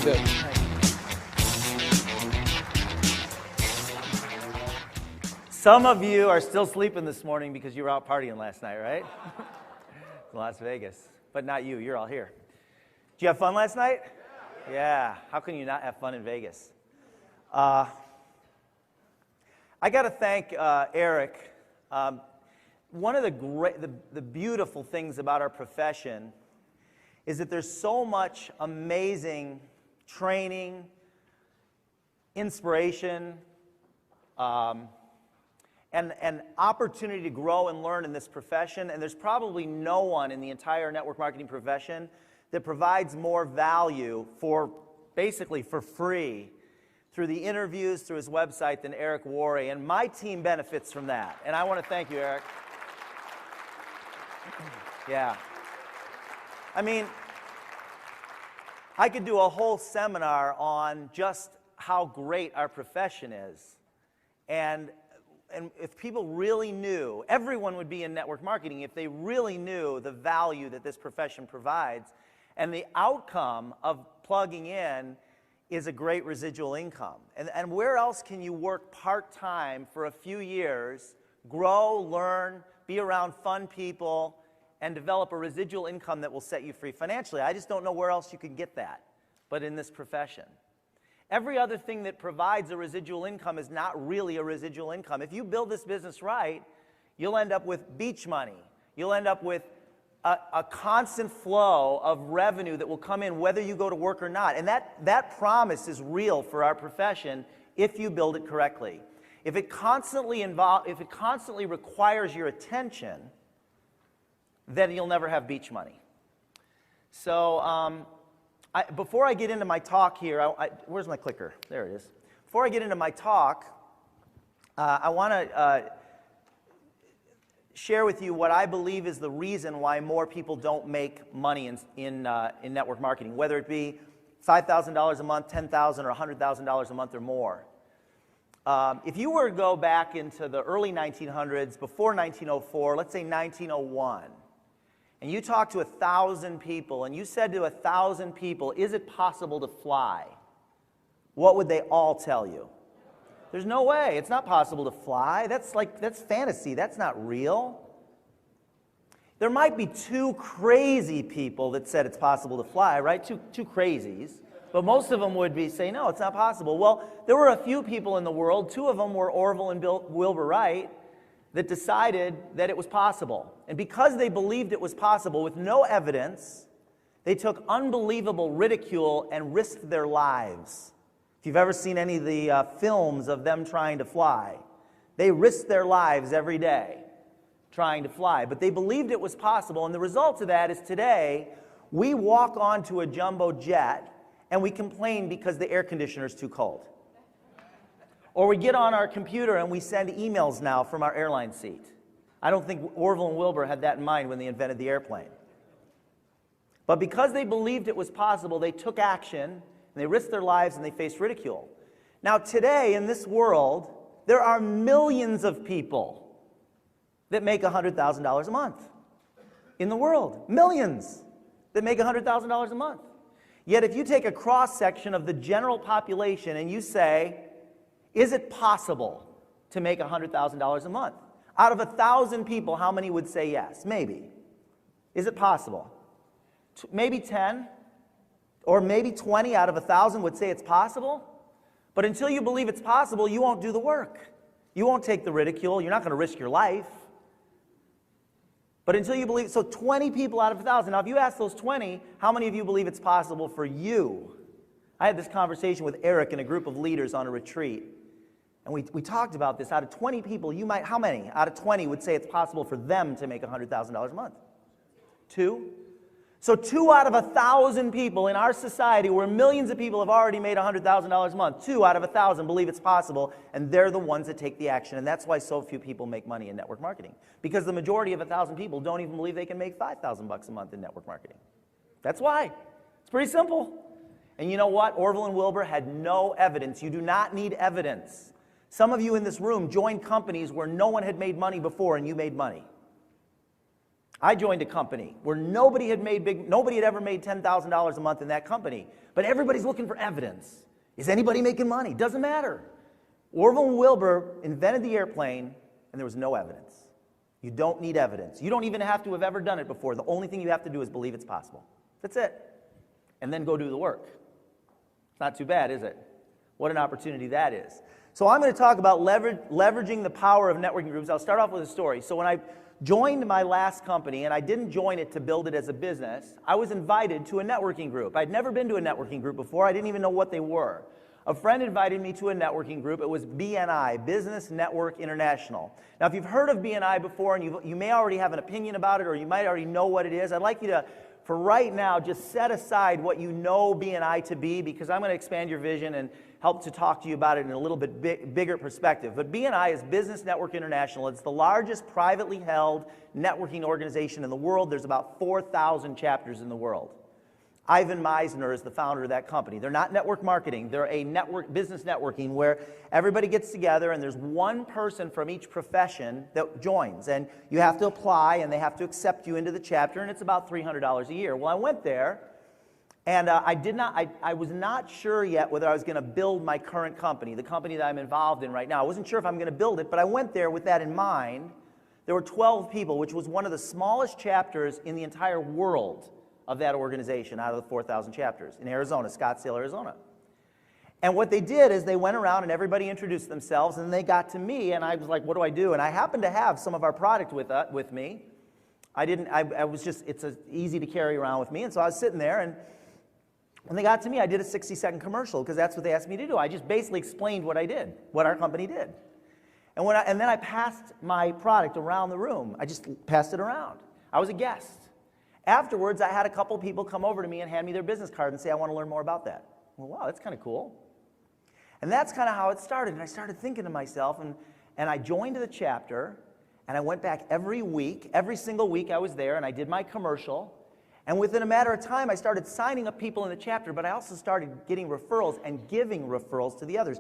Good. Some of you are still sleeping this morning because you were out partying last night, right? Las Vegas. But not you. You're all here. Did you have fun last night? Yeah. How can you not have fun in Vegas? I got to thank Eric. One of the beautiful things about our profession is that there's so much amazing training, inspiration, and opportunity to grow and learn in this profession. And there's probably no one in the entire network marketing profession that provides more value basically for free through the interviews, through his website than Eric Worre. And my team benefits from that. And I want to thank you, Eric. Yeah. I mean, I could do a whole seminar on just how great our profession is. And if people really knew, everyone would be in network marketing if they really knew the value that this profession provides. And the outcome of plugging in is a great residual income. And where else can you work part-time for a few years, grow, learn, be around fun people, and develop a residual income that will set you free financially? I just don't know where else you can get that, but in this profession. Every other thing that provides a residual income is not really a residual income. If you build this business right, you'll end up with beach money. You'll end up with a constant flow of revenue that will come in whether you go to work or not. And that promise is real for our profession if you build it correctly. If it constantly requires your attention, then you'll never have beach money. So before I get into my talk here, where's my clicker? There it is. Before I get into my talk, I want to share with you what I believe is the reason why more people don't make money in network marketing, whether it be $5,000 a month, $10,000, or $100,000 a month or more. If you were to go back into the early 1900s, before 1904, let's say 1901, and you talked to 1,000 people, and you said to 1,000 people, is it possible to fly? What would they all tell you? There's no way. It's not possible to fly. That's fantasy. That's not real. There might be two crazy people that said it's possible to fly, right? Two crazies. But most of them would say, no, it's not possible. Well, there were a few people in the world, two of them were Orville and Wilbur Wright, that decided that it was possible. And because they believed it was possible with no evidence, they took unbelievable ridicule and risked their lives. If you've ever seen any of the films of them trying to fly, they risked their lives every day trying to fly. But they believed it was possible, and the result of that is today, we walk onto a jumbo jet and we complain because the air conditioner is too cold. Or we get on our computer and we send emails now from our airline seat. I don't think Orville and Wilbur had that in mind when they invented the airplane. But because they believed it was possible, they took action, and they risked their lives, and they faced ridicule. Now today, in this world, there are millions of people that make $100,000 a month. In the world, millions that make $100,000 a month. Yet if you take a cross-section of the general population and you say, is it possible to make $100,000 a month? Out of 1,000 people, how many would say yes? Maybe. Is it possible? Maybe 10 or maybe 20 out of 1,000 would say it's possible. But until you believe it's possible, you won't do the work. You won't take the ridicule. You're not going to risk your life. But until you believe, so 20 people out of 1,000. Now, if you ask those 20, how many of you believe it's possible for you? I had this conversation with Eric and a group of leaders on a retreat. And we talked about this. Out of 20 people, how many out of 20 would say it's possible for them to make $100,000 a month? 2? So 2 out of 1,000 people in our society, where millions of people have already made $100,000 a month, 2 out of 1,000 believe it's possible, and they're the ones that take the action. And that's why so few people make money in network marketing. Because the majority of 1,000 people don't even believe they can make $5,000 a month in network marketing. That's why. It's pretty simple. And you know what? Orville and Wilbur had no evidence. You do not need evidence. Some of you in this room joined companies where no one had made money before and you made money. I joined a company where nobody had ever made $10,000 a month in that company, but everybody's looking for evidence. Is anybody making money? Doesn't matter. Orville and Wilbur invented the airplane, and there was no evidence. You don't need evidence. You don't even have to have ever done it before. The only thing you have to do is believe it's possible. That's it. And then go do the work. It's not too bad, is it? What an opportunity that is. So I'm going to talk about leveraging the power of networking groups. I'll start off with a story. So when I joined my last company, and I didn't join it to build it as a business, I was invited to a networking group. I'd never been to a networking group before. I didn't even know what they were. A friend invited me to a networking group. It was BNI, Business Network International. Now, if you've heard of BNI before, and you may already have an opinion about it, or you might already know what it is, I'd like you to, for right now, just set aside what you know BNI to be, because I'm going to expand your vision and help to talk to you about it in a little bit bigger perspective. But BNI is Business Network International. It's the largest privately held networking organization in the world. There's about 4,000 chapters in the world. Ivan Meisner is the founder of that company. They're not network marketing. They're a business networking where everybody gets together and there's one person from each profession that joins. And you have to apply and they have to accept you into the chapter, and it's about $300 a year. Well, I went there, and I was not sure yet whether I was going to build my current company, the company that I'm involved in right now. I wasn't sure if I'm going to build it, but I went there with that in mind. There were 12 people, which was one of the smallest chapters in the entire world of that organization out of the 4,000 chapters in Arizona, Scottsdale, Arizona. And what they did is they went around and everybody introduced themselves, and they got to me, and I was like, what do I do? And I happened to have some of our product with me. It's easy to carry around with me, and so I was sitting there, and when they got to me, I did a 60-second commercial, because that's what they asked me to do. I just basically explained what I did, what our company did. And then I passed my product around the room. I just passed it around. I was a guest. Afterwards, I had a couple people come over to me and hand me their business card and say, I want to learn more about that. Well, wow, that's kind of cool. And that's kind of how it started. And I started thinking to myself, and I joined the chapter, and I went back every week. Every single week I was there, and I did my commercial. And within a matter of time, I started signing up people in the chapter, but I also started getting referrals and giving referrals to the others.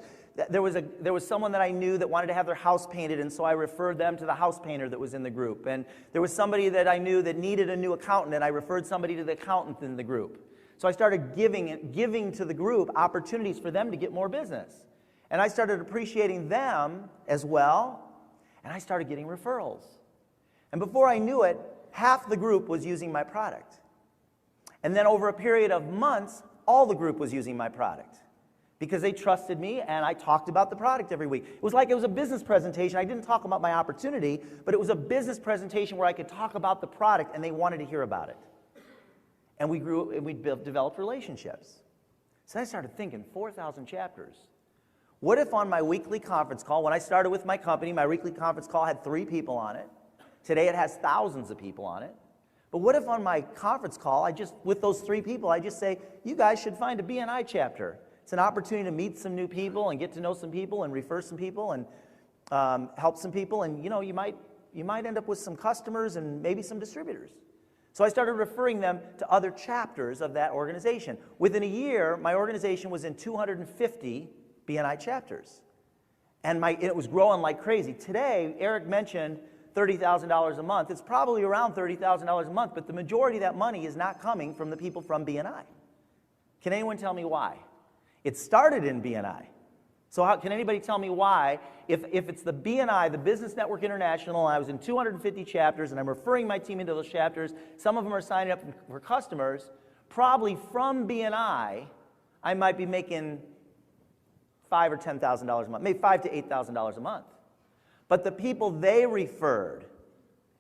There was someone that I knew that wanted to have their house painted, and so I referred them to the house painter that was in the group. And there was somebody that I knew that needed a new accountant, and I referred somebody to the accountant in the group. So I started giving to the group opportunities for them to get more business. And I started appreciating them as well, and I started getting referrals. And before I knew it, half the group was using my product. And then over a period of months, all the group was using my product because they trusted me, and I talked about the product every week. It was like it was a business presentation. I didn't talk about my opportunity, but it was a business presentation where I could talk about the product, and they wanted to hear about it. And we grew, and we developed relationships. So I started thinking, 4,000 chapters. What if on my weekly conference call, when I started with my company, my weekly conference call had 3 people on it. Today it has thousands of people on it. But what if on my conference call, with those 3 people, I just say, you guys should find a BNI chapter. It's an opportunity to meet some new people and get to know some people and refer some people and help some people. And you might end up with some customers and maybe some distributors. So I started referring them to other chapters of that organization. Within a year, my organization was in 250 BNI chapters. And it was growing like crazy. Today, Eric mentioned $30,000 a month. It's probably around $30,000 a month, but the majority of that money is not coming from the people from BNI. Can anyone tell me why? It started in BNI. So can anybody tell me why, if it's the BNI, the Business Network International, and I was in 250 chapters, and I'm referring my team into those chapters, some of them are signing up for customers, probably from BNI, I might be making $5,000 or $10,000 a month, maybe $5,000 to $8,000 a month. But the people they referred,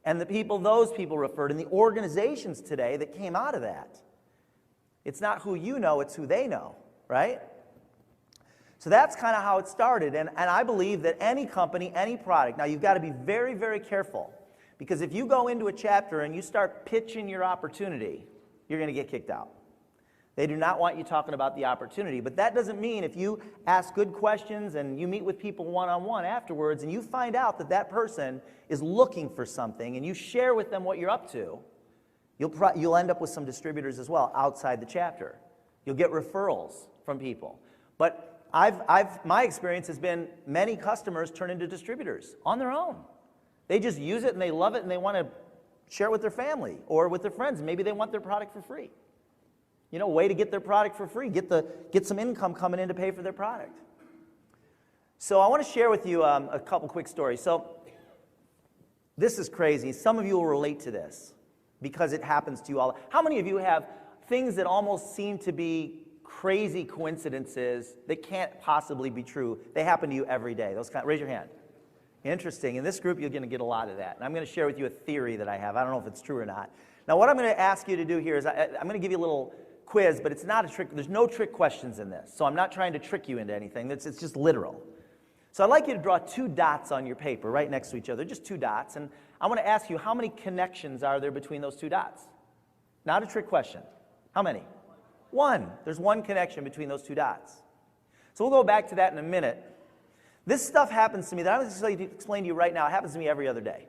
and the people those people referred, and the organizations today that came out of that, it's not who you know, it's who they know, right? So that's kind of how it started, and I believe that any company, any product, now you've got to be very, very careful, because if you go into a chapter and you start pitching your opportunity, you're going to get kicked out. They do not want you talking about the opportunity, but that doesn't mean if you ask good questions and you meet with people one-on-one afterwards and you find out that that person is looking for something and you share with them what you're up to, you'll end up with some distributors as well outside the chapter. You'll get referrals from people. But my experience has been many customers turn into distributors on their own. They just use it and they love it and they want to share it with their family or with their friends. Maybe they want their product for free. You know, a way to get their product for free, get some income coming in to pay for their product. So I want to share with you a couple quick stories. So this is crazy. Some of you will relate to this because it happens to you all. How many of you have things that almost seem to be crazy coincidences that can't possibly be true? They happen to you every day. Raise your hand. Interesting. In this group, you're going to get a lot of that. And I'm going to share with you a theory that I have. I don't know if it's true or not. Now, what I'm going to ask you to do here is I'm going to give you a little quiz, but it's not a trick. There's no trick questions in this. So I'm not trying to trick you into anything. It's just literal. So I'd like you to draw 2 dots on your paper right next to each other, just 2 dots. And I want to ask you, how many connections are there between those 2 dots? Not a trick question. How many? 1. There's 1 connection between those 2 dots. So we'll go back to that in a minute. This stuff happens to me that I'm going to explain to you right now. It happens to me every other day.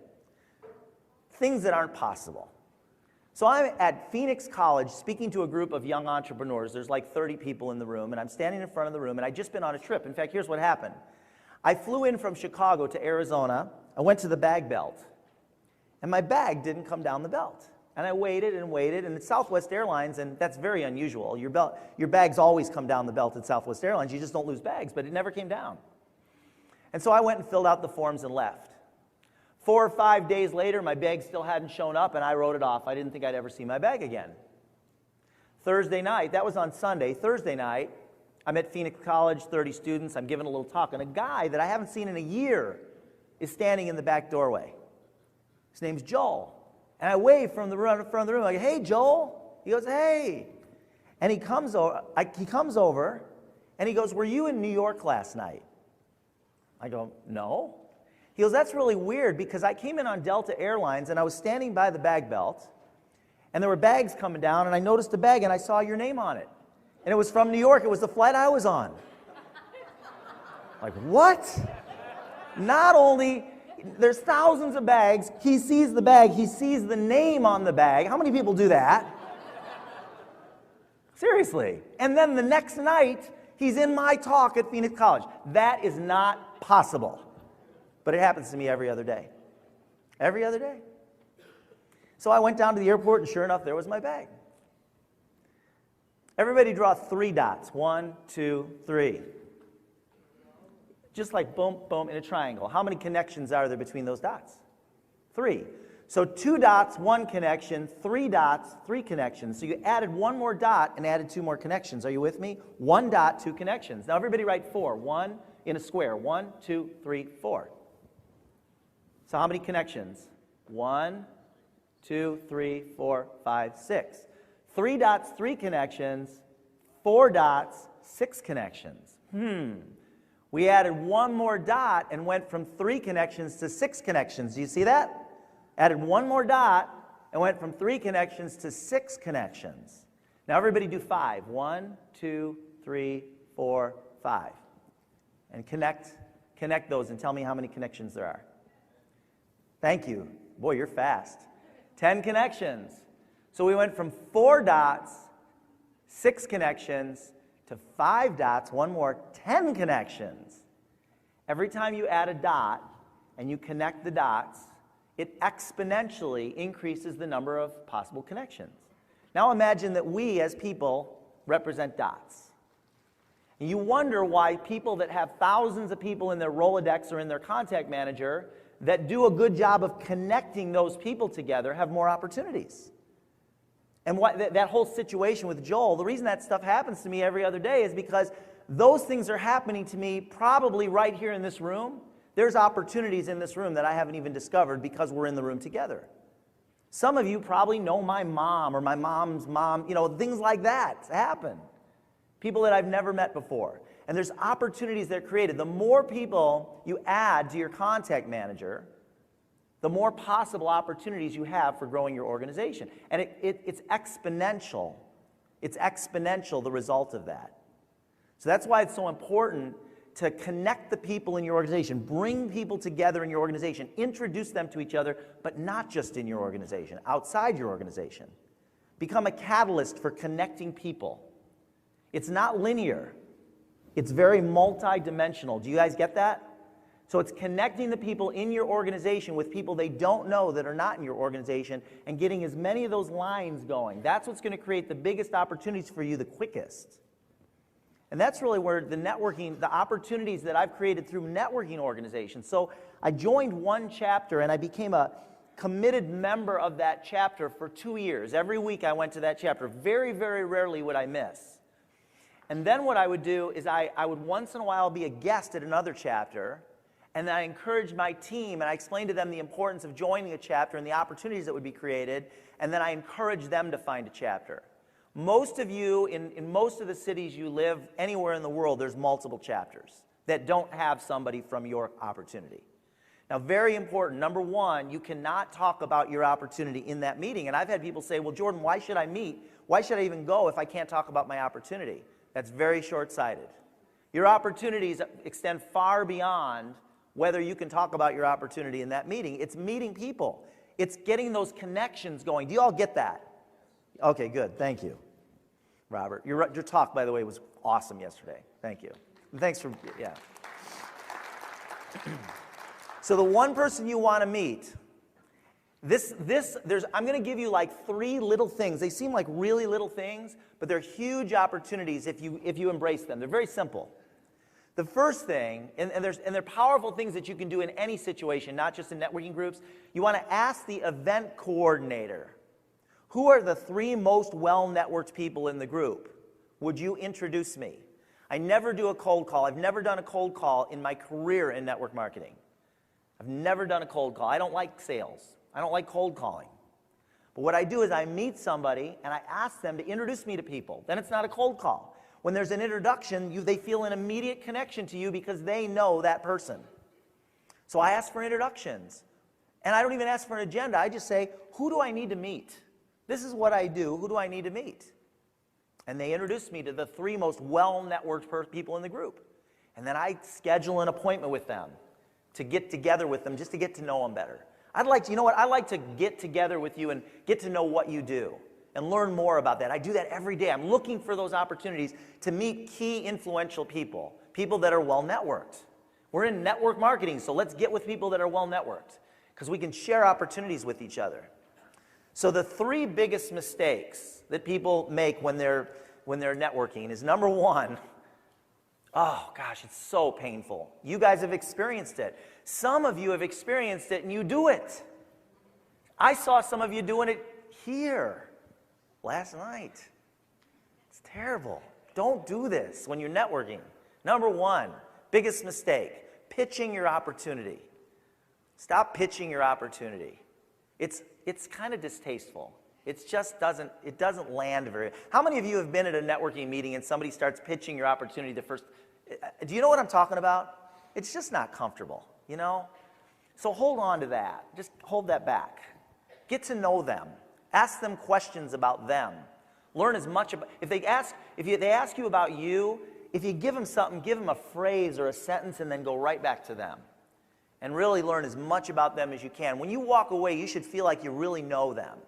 Things that aren't possible. So I'm at Phoenix College speaking to a group of young entrepreneurs. There's like 30 people in the room, and I'm standing in front of the room, and I'd just been on a trip. In fact, here's what happened. I flew in from Chicago to Arizona. I went to the bag belt, and my bag didn't come down the belt. And I waited, and it's Southwest Airlines, and that's very unusual. Your bags always come down the belt at Southwest Airlines. You just don't lose bags, but it never came down. And so I went and filled out the forms and left. 4 or 5 days later, my bag still hadn't shown up, and I wrote it off. I didn't think I'd ever see my bag again. Thursday night, that was on Sunday. Thursday night, I'm at Phoenix College, 30 students. I'm giving a little talk, and a guy that I haven't seen in a year is standing in the back doorway. His name's Joel. And I wave from the front of the room, like, "Hey, Joel." He goes, "Hey." And he comes over, and he goes, "Were you in New York last night?" I go, "No." He goes, "That's really weird because I came in on Delta Airlines and I was standing by the bag belt and there were bags coming down and I noticed a bag and I saw your name on it. And it was from New York. It was the flight I was on." Like, what? Not only, there's thousands of bags, he sees the bag, he sees the name on the bag. How many people do that? Seriously. And then the next night, he's in my talk at Phoenix College. That is not possible. But it happens to me every other day. Every other day. So I went down to the airport, and sure enough, there was my bag. Everybody draw 3 dots. 1, 2, 3. Just like boom, boom, in a triangle. How many connections are there between those dots? 3. So 2 dots, 1 connection, 3 dots, 3 connections. So you added 1 more dot and added 2 more connections. Are you with me? 1 dot, 2 connections. Now everybody write 4. 1 in a square. 1, 2, 3, 4. So how many connections? 1, 2, 3, 4, 5, 6. 3 dots, 3 connections. 4 dots, 6 connections. We added 1 more dot and went from 3 connections to 6 connections. Do you see that? Added 1 more dot and went from 3 connections to 6 connections. Now everybody do 5. 1, 2, 3, 4, 5. And connect those and tell me how many connections there are. Thank you. Boy, you're fast. 10 connections. So we went from 4 dots, 6 connections, to 5 dots, 1 more, 10 connections. Every time you add a dot and you connect the dots, it exponentially increases the number of possible connections. Now imagine that we as people represent dots. And you wonder why people that have thousands of people in their Rolodex or in their contact manager that do a good job of connecting those people together have more opportunities. And that whole situation with Joel, the reason that stuff happens to me every other day is because those things are happening to me probably right here in this room. There's opportunities in this room that I haven't even discovered because we're in the room together. Some of you probably know my mom or my mom's mom, things like that happen. People that I've never met before. And there's opportunities that are created. The more people you add to your contact manager, the more possible opportunities you have for growing your organization. And it's exponential. It's exponential, the result of that. So that's why it's so important to connect the people in your organization, bring people together in your organization, introduce them to each other, but not just in your organization, outside your organization. Become a catalyst for connecting people. It's not linear. It's very multi-dimensional. Do you guys get that? So it's connecting the people in your organization with people they don't know that are not in your organization and getting as many of those lines going. That's what's going to create the biggest opportunities for you the quickest. And that's really where the networking, the opportunities that I've created through networking organizations. So I joined one chapter and I became a committed member of that chapter for 2 years. Every week I went to that chapter. Very, very rarely would I miss. And then what I would do is I would once in a while be a guest at another chapter, and then I encouraged my team and I explained to them the importance of joining a chapter and the opportunities that would be created, and then I encouraged them to find a chapter. Most of you, in most of the cities you live, anywhere in the world, there's multiple chapters that don't have somebody from your opportunity. Now, very important, number one, you cannot talk about your opportunity in that meeting. And I've had people say, well, Jordan, why should I meet? Why should I even go if I can't talk about my opportunity? That's very short-sighted. Your opportunities extend far beyond whether you can talk about your opportunity in that meeting. It's meeting people. It's getting those connections going. Do you all get that? Okay, good. Thank you, Robert. Your talk, by the way, was awesome yesterday. Thank you. And thanks for, yeah. So the one person you want to meet, I'm going to give you like 3 little things. They seem like really little things, but they're huge opportunities if you embrace them. They're very simple. The first thing, and they're powerful things that you can do in any situation, not just in networking groups, you want to ask the event coordinator, who are the 3 most well-networked people in the group? Would you introduce me? I never do a cold call. I've never done a cold call in my career in network marketing. I've never done a cold call. I don't like sales. I don't like cold calling. But what I do is I meet somebody and I ask them to introduce me to people. Then it's not a cold call. When there's an introduction, they feel an immediate connection to you because they know that person. So I ask for introductions. And I don't even ask for an agenda. I just say, who do I need to meet? This is what I do. Who do I need to meet? And they introduce me to the 3 most well-networked people in the group. And then I schedule an appointment with them to get together with them just to get to know them better. I'd like to get together with you and get to know what you do and learn more about that. I do that every day. I'm looking for those opportunities to meet key influential people, people that are well-networked. We're in network marketing, so let's get with people that are well-networked because we can share opportunities with each other. So the 3 biggest mistakes that people make when they're networking is, number 1, oh gosh, it's so painful. You guys have experienced it. Some of you have experienced it and you do it. I saw some of you doing it here last night. It's terrible. Don't do this when you're networking. Number 1, biggest mistake, pitching your opportunity. Stop pitching your opportunity. It's kind of distasteful. It doesn't land very. How many of you have been at a networking meeting and somebody starts pitching your opportunity the first? Do you know what I'm talking about? It's just not comfortable, you know? So hold on to that. Just hold that back. Get to know them. Ask them questions about them. Learn as much about. If they ask you about you, if you give them something, give them a phrase or a sentence and then go right back to them. And really learn as much about them as you can. When you walk away, you should feel like you really know them.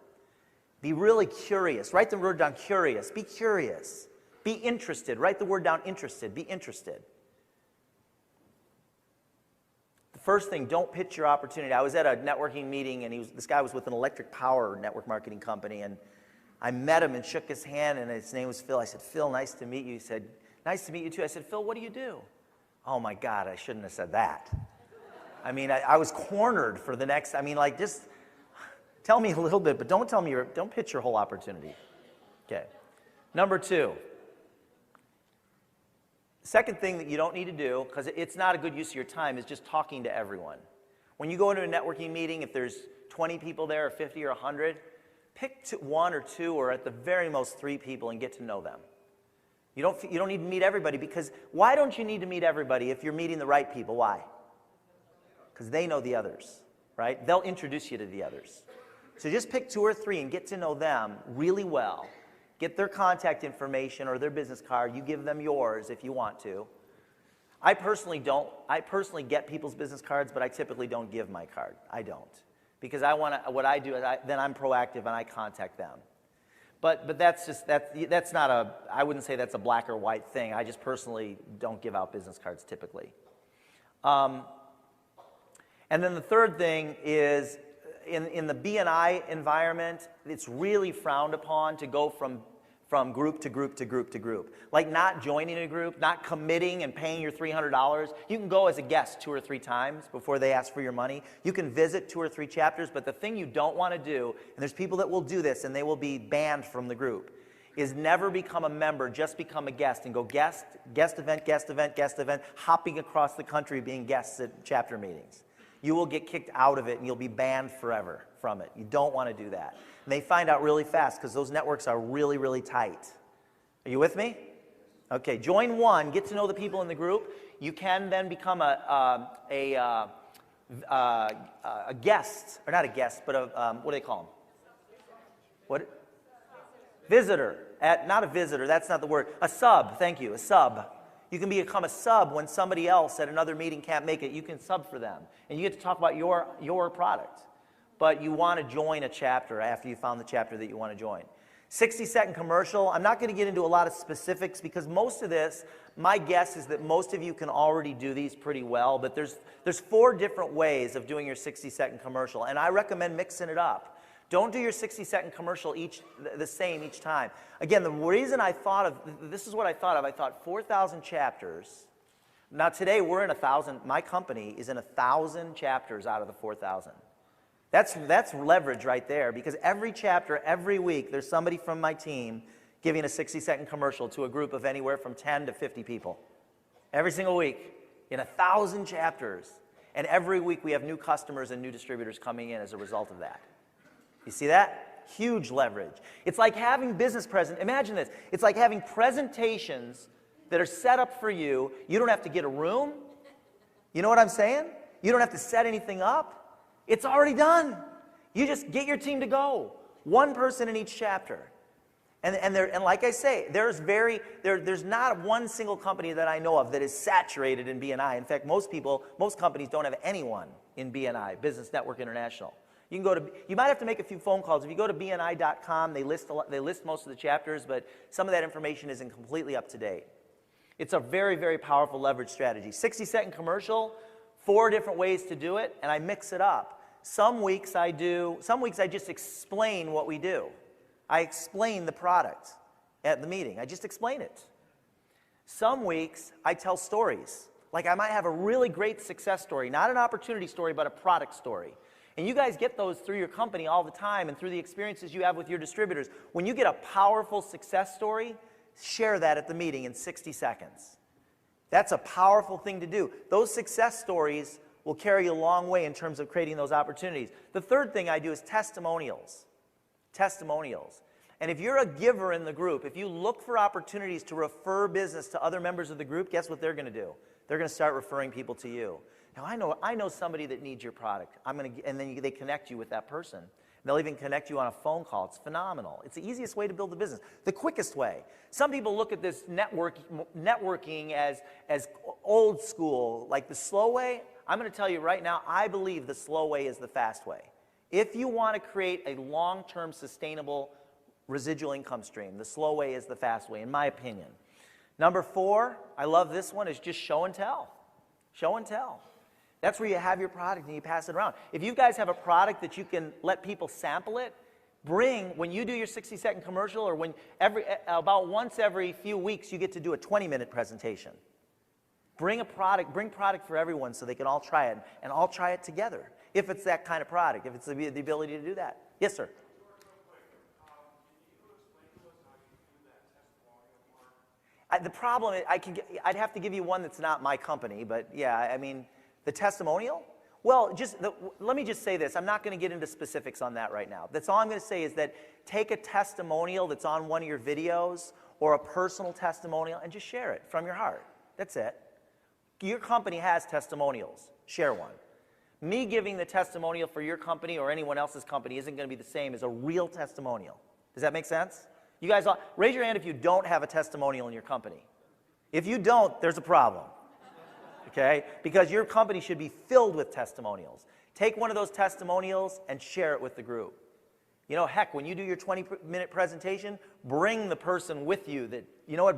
Be really curious. Write the word down, curious. Be curious. Be interested. Write the word down, interested. Be interested. The first thing, don't pitch your opportunity. I was at a networking meeting, and this guy was with an electric power network marketing company, and I met him and shook his hand, and his name was Phil. I said, Phil, nice to meet you. He said, nice to meet you too. I said, Phil, what do you do? Oh my God, I shouldn't have said that. I mean, I was cornered for the next, just tell me a little bit, but don't pitch your whole opportunity. Okay. Number 2. Second thing that you don't need to do, because it's not a good use of your time, is just talking to everyone. When you go into a networking meeting, if there's 20 people there, or 50 or 100, pick 1 or 2, or at the very most 3 people and get to know them. You don't need to meet everybody, because why don't you need to meet everybody if you're meeting the right people? Why? Because they know the others, right? They'll introduce you to the others. So just pick 2 or 3 and get to know them really well. Get their contact information or their business card. You give them yours if you want to. I personally get people's business cards, but I typically don't give my card. I don't. Because what I do is then I'm proactive and I contact them. But that's not I wouldn't say that's a black or white thing. I just personally don't give out business cards typically. And then the third thing is, in the B&I environment, it's really frowned upon to go from group to group to group to group. Like not joining a group, not committing and paying your $300. You can go as a guest 2 or 3 times before they ask for your money. You can visit 2 or 3 chapters, but the thing you don't want to do, and there's people that will do this and they will be banned from the group, is never become a member, just become a guest and go guest event, guest event, guest event, hopping across the country being guests at chapter meetings. You will get kicked out of it and you'll be banned forever from it. You don't want to do that. And they find out really fast because those networks are really, really tight. Are you with me? Okay, join one, get to know the people in the group. You can then become a guest, or not a guest, but what do they call them? What? Visitor. Not a visitor, that's not the word. A sub, thank you, a sub. You can become a sub when somebody else at another meeting can't make it. You can sub for them. And you get to talk about your product. But you want to join a chapter after you found the chapter that you want to join. 60-second commercial. I'm not going to get into a lot of specifics because most of this, my guess is that most of you can already do these pretty well. But there's 4 different ways of doing your 60-second commercial. And I recommend mixing it up. Don't do your 60-second commercial the same each time. Again, the reason I thought of, this is what I thought of. I thought 4,000 chapters. Now today we're in 1,000, my company is in 1,000 chapters out of the 4,000. That's leverage right there because every chapter, every week, there's somebody from my team giving a 60-second commercial to a group of anywhere from 10 to 50 people. Every single week in 1,000 chapters. And every week we have new customers and new distributors coming in as a result of that. You see that? Huge leverage. It's like having imagine this. It's like having presentations that are set up for you. You don't have to get a room. You know what I'm saying? You don't have to set anything up. It's already done. You just get your team to go. One person in each chapter. And like I say, there's not one single company that I know of that is saturated in B&I. In fact, most companies don't have anyone in B&I, Business Network International. You might have to make a few phone calls. If you go to bni.com, they list most of the chapters, but some of that information isn't completely up to date. It's a very, very powerful leverage strategy. 60-second commercial, 4 different ways to do it, and I mix it up. Some weeks I just explain what we do. I explain the product at the meeting. I just explain it. Some weeks I tell stories. Like I might have a really great success story, not an opportunity story, but a product story. And you guys get those through your company all the time and through the experiences you have with your distributors. When you get a powerful success story, share that at the meeting in 60 seconds. That's a powerful thing to do. Those success stories will carry you a long way in terms of creating those opportunities. The third thing I do is testimonials. Testimonials. And if you're a giver in the group, if you look for opportunities to refer business to other members of the group, guess what they're going to do? They're going to start referring people to you. Now, I know somebody that needs your product. And then they connect you with that person. They'll even connect you on a phone call. It's phenomenal. It's the easiest way to build a business. The quickest way. Some people look at this networking as old school, like the slow way. I'm going to tell you right now, I believe the slow way is the fast way. If you want to create a long-term sustainable residual income stream, the slow way is the fast way, in my opinion. Number 4, I love this one, is just show and tell. Show and tell. That's where you have your product and you pass it around. If you guys have a product that you can let people sample it, when you do your 60-second commercial, or about once every few weeks you get to do a 20-minute presentation. Bring product for everyone so they can all try it, and all try it together. If it's that kind of product, if it's the ability to do that. Yes, sir. The problem is, I'd have to give you one that's not my company, but yeah, I mean, the testimonial? Well, let me just say this. I'm not going to get into specifics on that right now. That's all I'm going to say is that take a testimonial that's on one of your videos or a personal testimonial and just share it from your heart. That's it. Your company has testimonials. Share one. Me giving the testimonial for your company or anyone else's company isn't going to be the same as a real testimonial. Does that make sense? You guys, raise your hand if you don't have a testimonial in your company. If you don't, there's a problem. Okay? Because your company should be filled with testimonials. Take one of those testimonials and share it with the group. You know, heck, when you do your 20-minute presentation, bring the person with you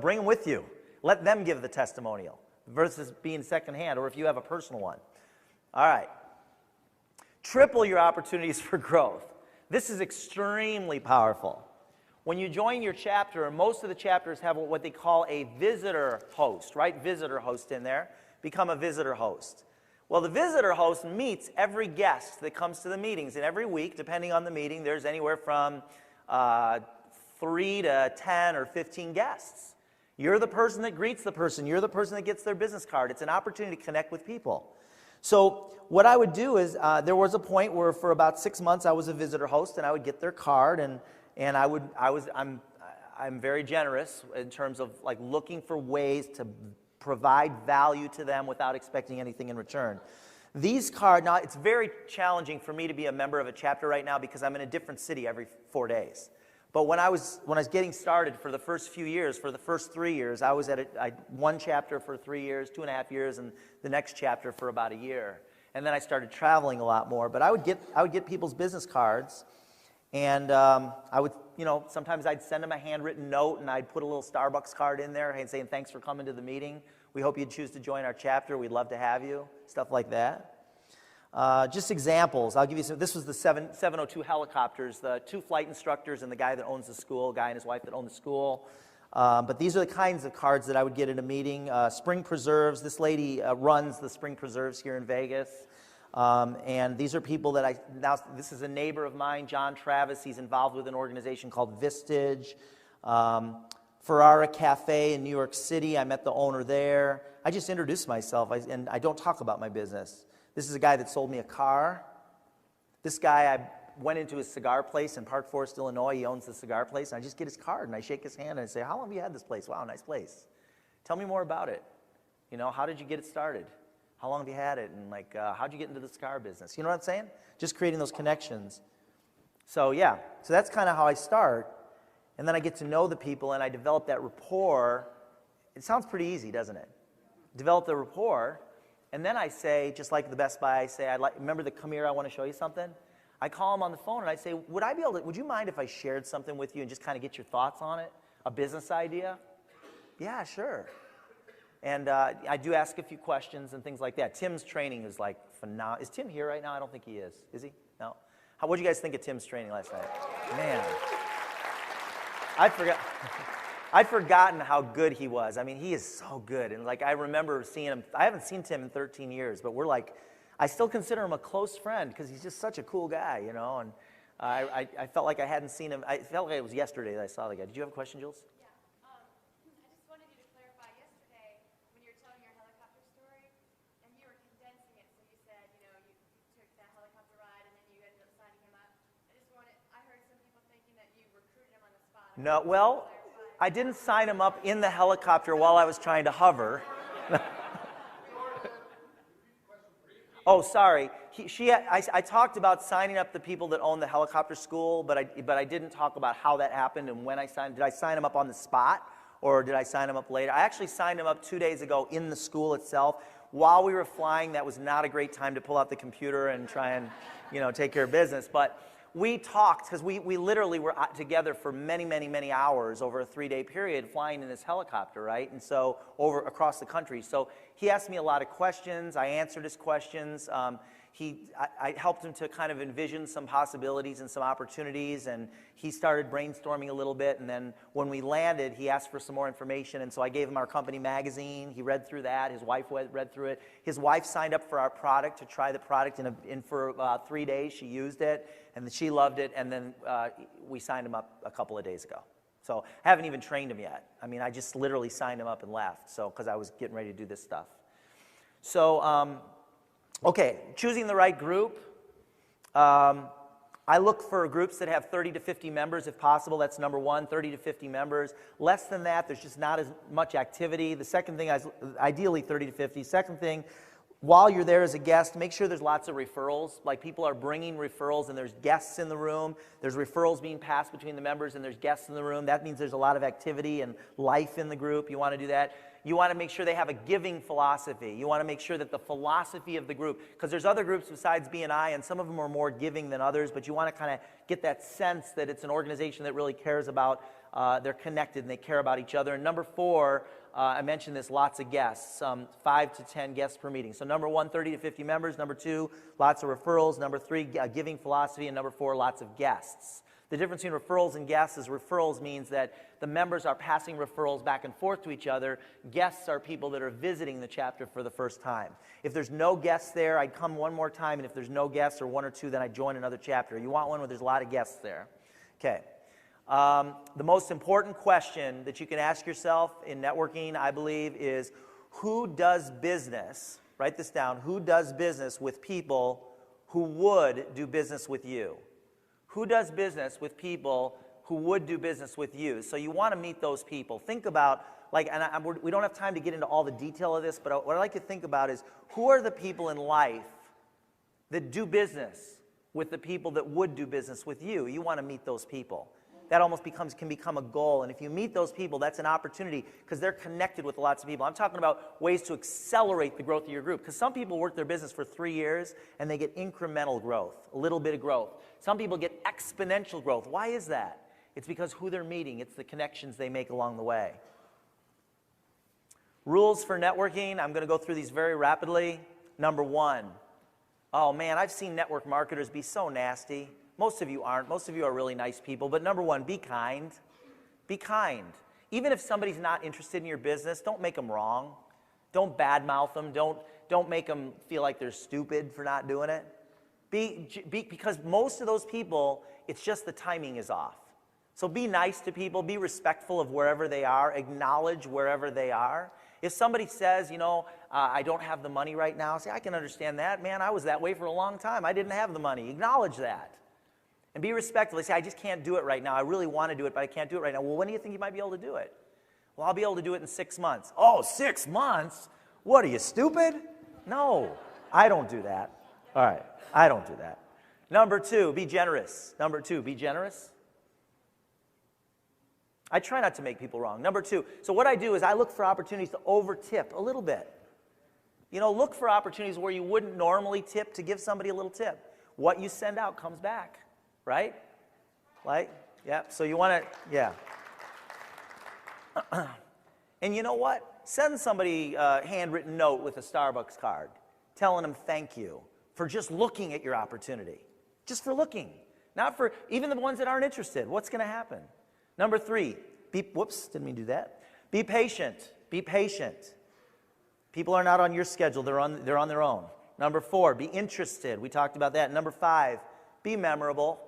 bring them with you. Let them give the testimonial versus being secondhand, or if you have a personal one. All right. triple your opportunities for growth. This is extremely powerful. When you join your chapter, most of the chapters have what they call a visitor host, right? Visitor host in there. Become a visitor host. Well, the visitor host meets every guest that comes to the meetings, and every week, depending on the meeting, there's anywhere from 3 to 10 or 15 guests. You're the person that greets the person. You're the person that gets their business card. It's an opportunity to connect with people. So what I would do is, there was a point where for about 6 months I was a visitor host, and I would get their card, and I'm very generous in terms of like looking for ways to provide value to them without expecting anything in return. These cards, now it's very challenging for me to be a member of a chapter right now because I'm in a different city every 4 days. But when I was getting started for the first few years, for the first 3 years, I was at one chapter for 3 years, 2.5 years, and the next chapter for about a year. And then I started traveling a lot more. But I would get people's business cards, and I would, sometimes I'd send them a handwritten note, and I'd put a little Starbucks card in there and saying, thanks for coming to the meeting. We hope you'd choose to join our chapter. We'd love to have you. Stuff like that. Just examples. I'll give you some. This was the 702 helicopters, the 2 flight instructors and the guy that owns the school, guy and his wife that own the school. But these are the kinds of cards that I would get at a meeting. Spring Preserves. This lady runs the Spring Preserves here in Vegas. And these are people that this is a neighbor of mine, John Travis. He's involved with an organization called Vistage. Ferrara Cafe in New York City. I met the owner there. I just introduced myself, and I don't talk about my business. This is a guy that sold me a car. This guy, I went into his cigar place in Park Forest, Illinois. He owns the cigar place, and I just get his card, and I shake his hand, and I say, how long have you had this place? Wow, nice place. Tell me more about it. How did you get it started? How long have you had it? And how'd you get into the cigar business? You know what I'm saying? Just creating those connections. So yeah, so that's kind of how I start. And then I get to know the people, and I develop that rapport. It sounds pretty easy, doesn't it? Develop the rapport, and then I say, just like the Best Buy, I say, remember the come here, I want to show you something? I call them on the phone, and I say, would you mind if I shared something with you and just kind of get your thoughts on it? A business idea? Yeah, sure. And I do ask a few questions and things like that. Tim's training is like phenomenal. Is Tim here right now? I don't think he is. Is he? No. What did you guys think of Tim's training last night? Man. I'd forgotten how good he was. I mean, he is so good. And I remember seeing him. I haven't seen Tim in 13 years, but I still consider him a close friend because he's just such a cool guy, And I felt like I hadn't seen him. I felt like it was yesterday that I saw the guy. Did you have a question, Jules? Yeah. I just wanted you to clarify yesterday when you were telling your helicopter story, and you were condensing it. So you said, you took that helicopter ride, and then you ended up signing him up. I heard some people thinking that you recruited him on the spot. No, well, I didn't sign him up in the helicopter while I was trying to hover. Oh, sorry. I talked about signing up the people that own the helicopter school, but I didn't talk about how that happened and when I signed. Did I sign them up on the spot, or did I sign them up later? I actually signed them up 2 days ago in the school itself. While we were flying, that was not a great time to pull out the computer and try and, take care of business. But we talked, because we literally were together for many, many, many hours over a 3-day period flying in this helicopter, right? And so across the country. So he asked me a lot of questions. I answered his questions. I helped him to kind of envision some possibilities and some opportunities, and he started brainstorming a little bit. And then when we landed, he asked for some more information, and so I gave him our company magazine. He read through that. His wife read through it. His wife signed up for our product to try the product, and for 3 days she used it, and she loved it. And then we signed him up a couple of days ago. So I haven't even trained him yet. I mean, I just literally signed him up and left, because I was getting ready to do this stuff. So. Okay, choosing the right group. I look for groups that have 30 to 50 members if possible. That's number one, 30 to 50 members. Less than that, there's just not as much activity. The second thing, ideally 30 to 50. Second thing, while you're there as a guest, make sure there's lots of referrals. Like people are bringing referrals and there's guests in the room. There's referrals being passed between the members and there's guests in the room. That means there's a lot of activity and life in the group. You want to do that. You want to make sure they have a giving philosophy. You want to make sure that the philosophy of the group, because there's other groups besides B&I, and some of them are more giving than others, but you want to kind of get that sense that it's an organization that really cares about, they're connected and they care about each other. And number 4, I mentioned this, lots of guests, 5 to 10 guests per meeting. So number 1, 30 to 50 members. Number 2, lots of referrals. Number 3, giving philosophy. And number 4, lots of guests. The difference between referrals and guests is referrals means that the members are passing referrals back and forth to each other. Guests are people that are visiting the chapter for the first time. If there's no guests there, I'd come one more time, and if there's no guests or 1 or 2, then I'd join another chapter. You want one where there's a lot of guests there. Okay. The most important question that you can ask yourself in networking, I believe, is who does business, write this down, who does business with people who would do business with you? Who does business with people who would do business with you? So you want to meet those people. Think about, like, and we don't have time to get into all the detail of this, but what I like to think about is who are the people in life that do business with the people that would do business with you? You want to meet those people. That almost can become a goal. And if you meet those people, that's an opportunity because they're connected with lots of people. I'm talking about ways to accelerate the growth of your group. Because some people work their business for 3 years and they get incremental growth, a little bit of growth. Some people get exponential growth. Why is that? It's because who they're meeting. It's the connections they make along the way. Rules for networking. I'm going to go through these very rapidly. Number 1. Oh man, I've seen network marketers be so nasty. Most of you aren't. Most of you are really nice people. But number 1, be kind. Be kind. Even if somebody's not interested in your business, don't make them wrong. Don't badmouth them. Don't make them feel like they're stupid for not doing it. Because most of those people, it's just the timing is off. So be nice to people. Be respectful of wherever they are. Acknowledge wherever they are. If somebody says, I don't have the money right now, say, I can understand that. Man, I was that way for a long time. I didn't have the money. Acknowledge that. And be respectful. They say, I just can't do it right now. I really want to do it, but I can't do it right now. Well, when do you think you might be able to do it? Well, I'll be able to do it in 6 months. Oh, 6 months? What, are you stupid? No, I don't do that. All right, I don't do that. Number 2, be generous. Number 2, be generous. I try not to make people wrong. Number 2, so what I do is I look for opportunities to over-tip a little bit. Look for opportunities where you wouldn't normally tip to give somebody a little tip. What you send out comes back. Right? Yeah, so you want to, yeah. And you know what? Send somebody a handwritten note with a Starbucks card telling them thank you for just looking at your opportunity. Just for looking. Not for even the ones that aren't interested. What's going to happen? Number 3, didn't mean to do that. Be patient. Be patient. People are not on your schedule. They're on their own. Number 4, be interested. We talked about that. Number 5, be memorable.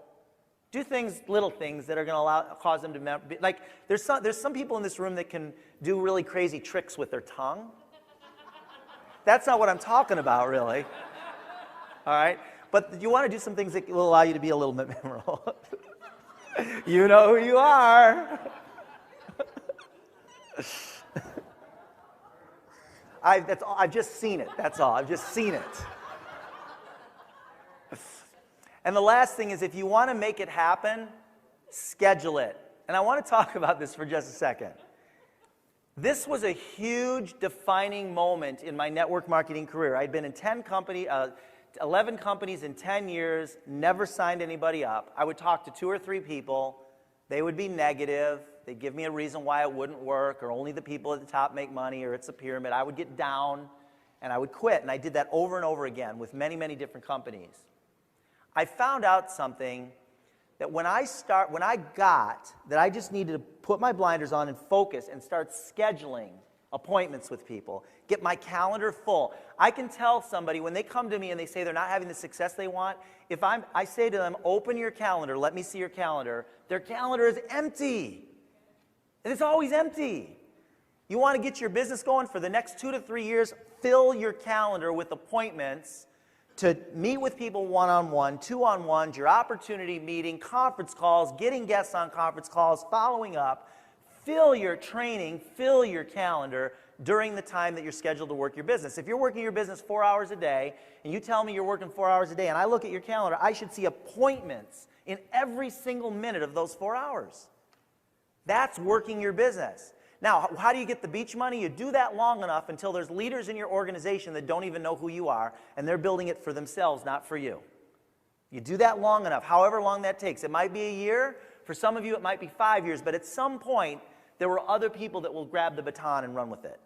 Do things, little things that are going to cause them to like. There's some people in this room that can do really crazy tricks with their tongue. That's not what I'm talking about, really. All right, but you want to do some things that will allow you to be a little bit memorable. You know who you are. I've just seen it. That's all. I've just seen it. And the last thing is, if you want to make it happen, schedule it. And I want to talk about this for just a second. This was a huge defining moment in my network marketing career. I'd been in 11 companies in 10 years, never signed anybody up. I would talk to 2 or 3 people. They would be negative. They'd give me a reason why it wouldn't work, or only the people at the top make money, or it's a pyramid. I would get down, and I would quit. And I did that over and over again with many, many different companies. I found out something that when I got that I just needed to put my blinders on and focus and start scheduling appointments with people, get my calendar full. I can tell somebody when they come to me and they say they're not having the success they want, if I say to them, open your calendar, let me see your calendar, their calendar is empty. And it's always empty. You want to get your business going for the next 2 to 3 years, fill your calendar with appointments to meet with people one-on-one, 2-on-1s, your opportunity meeting, conference calls, getting guests on conference calls, following up. Fill your training, fill your calendar during the time that you're scheduled to work your business. If you're working your business 4 hours a day, and you tell me you're working 4 hours a day, and I look at your calendar, I should see appointments in every single minute of those 4 hours. That's working your business. Now, how do you get the beach money? You do that long enough until there's leaders in your organization that don't even know who you are, and they're building it for themselves, not for you. You do that long enough, however long that takes. It might be a year. For some of you, it might be 5 years. But at some point, there were other people that will grab the baton and run with it.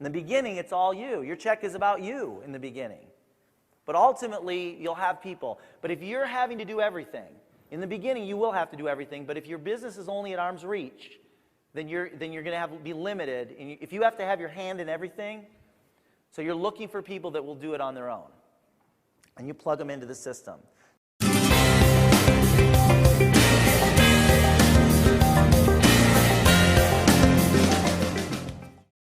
In the beginning, it's all you. Your check is about you in the beginning. But ultimately, you'll have people. But if you're having to do everything, in the beginning, you will have to do everything. But if your business is only at arm's reach, then you're going to be limited. And if you have to have your hand in everything, so you're looking for people that will do it on their own. And you plug them into the system.